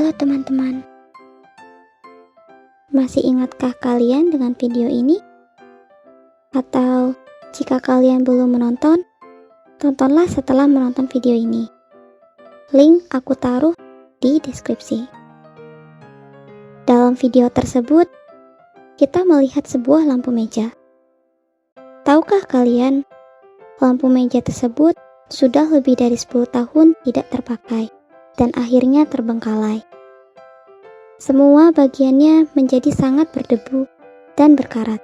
Halo teman-teman, masih ingatkah kalian dengan video ini? Atau jika kalian belum menonton, tontonlah setelah menonton video ini. Link aku taruh di deskripsi. Dalam video tersebut, kita melihat sebuah lampu meja. Tahukah kalian, lampu meja tersebut sudah lebih dari 10 tahun tidak terpakai dan akhirnya terbengkalai. Semua bagiannya menjadi sangat berdebu dan berkarat.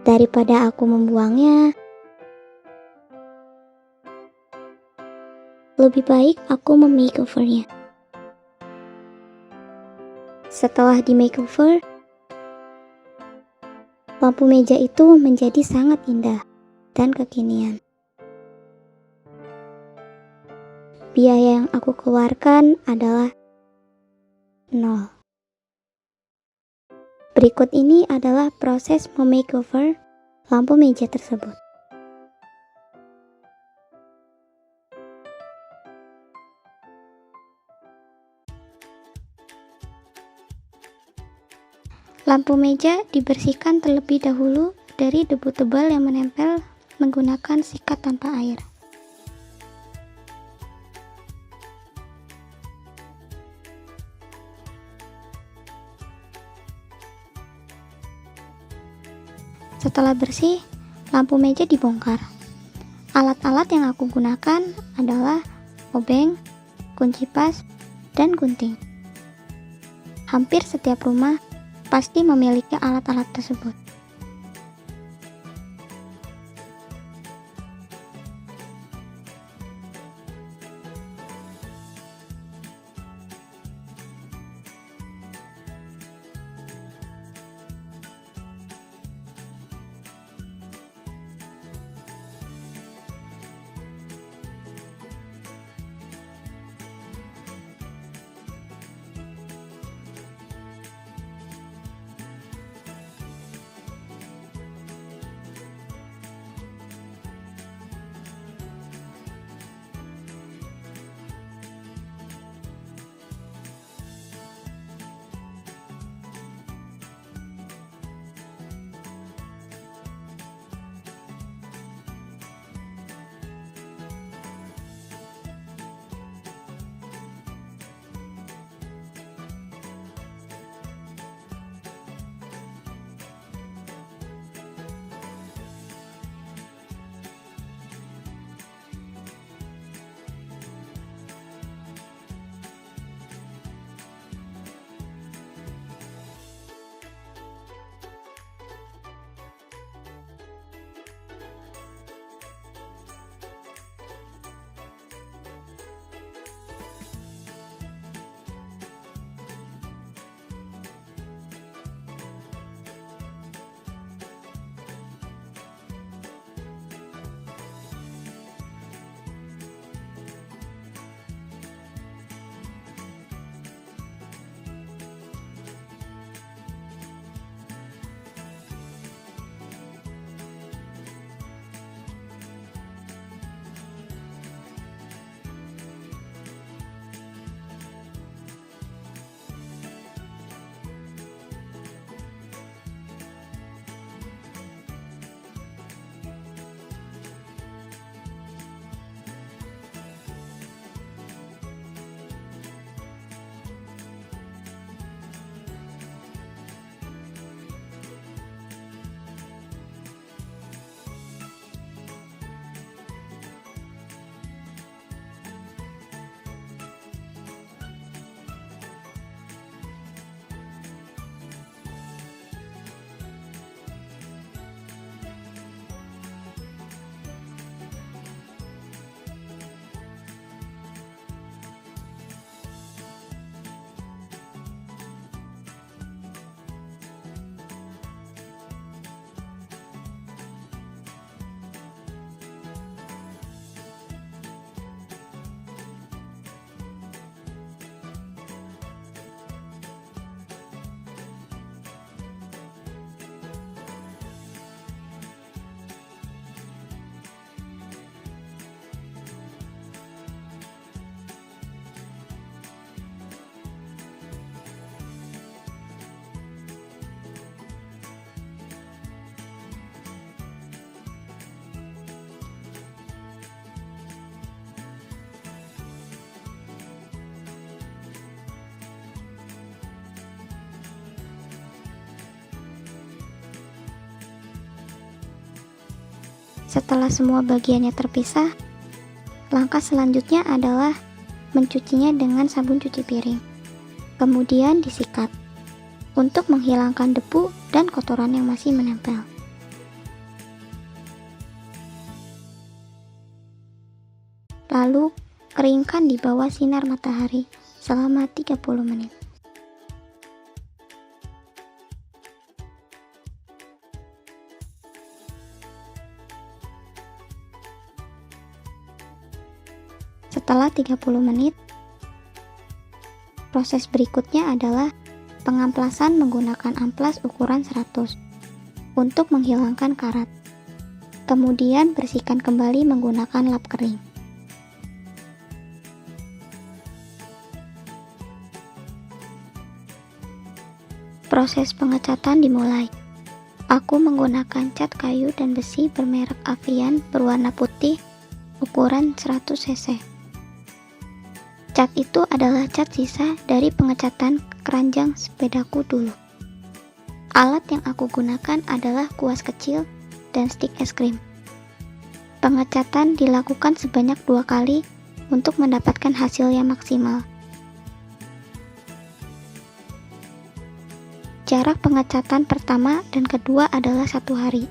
Daripada aku membuangnya, lebih baik aku memakeovernya. Setelah di makeover, lampu meja itu menjadi sangat indah dan kekinian. Biaya yang aku keluarkan adalah 0. Berikut ini adalah proses memakeover lampu meja tersebut. Lampu meja dibersihkan terlebih dahulu dari debu tebal yang menempel menggunakan sikat tanpa air. Setelah bersih, lampu meja dibongkar. Alat-alat yang aku gunakan adalah obeng, kunci pas, dan gunting. Hampir setiap rumah pasti memiliki alat-alat tersebut. Setelah semua bagiannya terpisah, langkah selanjutnya adalah mencucinya dengan sabun cuci piring. Kemudian disikat untuk menghilangkan debu dan kotoran yang masih menempel. Lalu, keringkan di bawah sinar matahari selama 30 menit. Setelah 30 menit, proses berikutnya adalah pengamplasan menggunakan amplas ukuran 100 untuk menghilangkan karat. Kemudian bersihkan kembali menggunakan lap kering. Proses pengecatan dimulai. Aku menggunakan cat kayu dan besi bermerek Avian berwarna putih ukuran 100 cc. Cat itu adalah cat sisa dari pengecatan keranjang sepedaku dulu. Alat yang aku gunakan adalah kuas kecil dan stik es krim. Pengecatan dilakukan sebanyak 2 kali untuk mendapatkan hasil yang maksimal. Jarak pengecatan pertama dan kedua adalah 1 hari.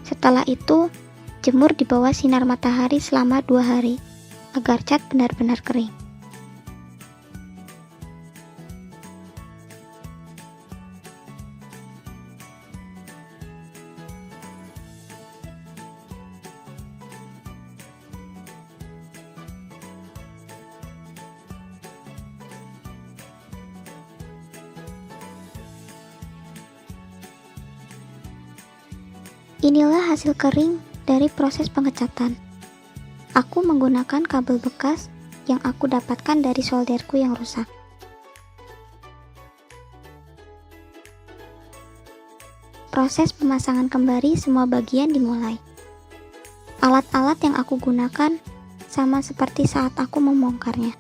Setelah itu, jemur di bawah sinar matahari selama 2 hari. Agar cat benar-benar kering. Inilah hasil kering dari proses pengecatan. Aku menggunakan kabel bekas yang aku dapatkan dari solderku yang rusak. Proses pemasangan kembali semua bagian dimulai. Alat-alat yang aku gunakan sama seperti saat aku membongkarnya.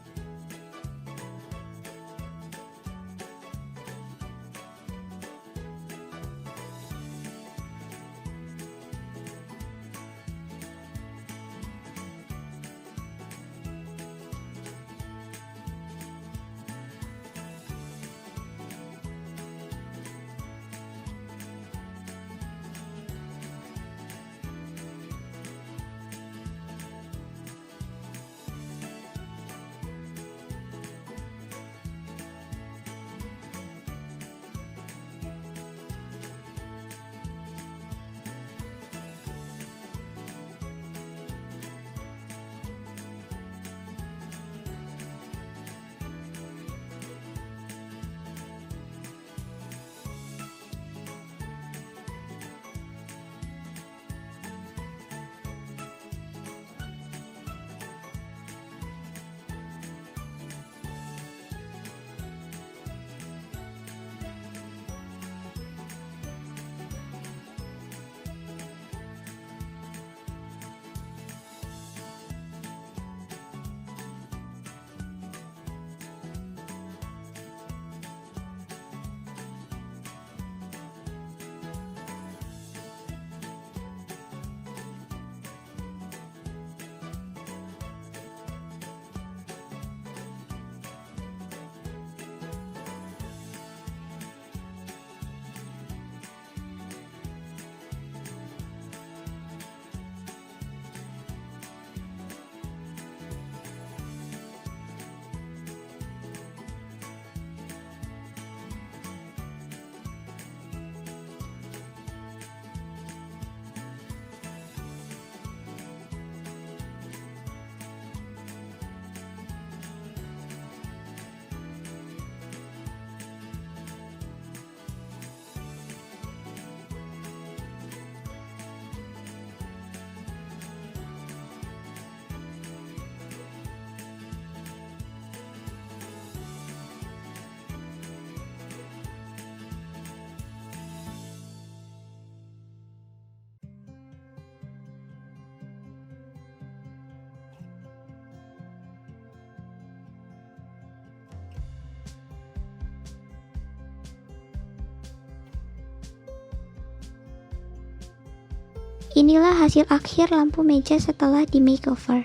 Inilah hasil akhir lampu meja setelah di makeover.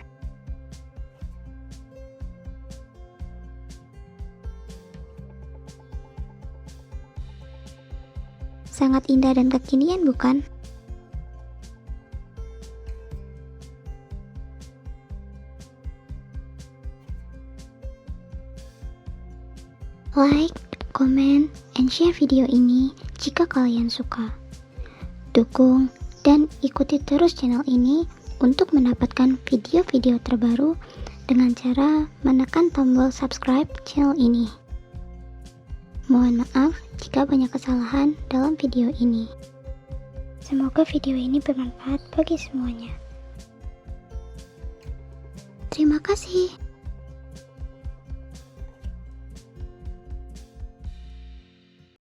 Sangat indah dan kekinian, bukan? Like, comment, and share video ini jika kalian suka. Dukung dan ikuti terus channel ini untuk mendapatkan video-video terbaru dengan cara menekan tombol subscribe channel ini. Mohon maaf jika banyak kesalahan dalam video ini. Semoga video ini bermanfaat bagi semuanya. Terima kasih.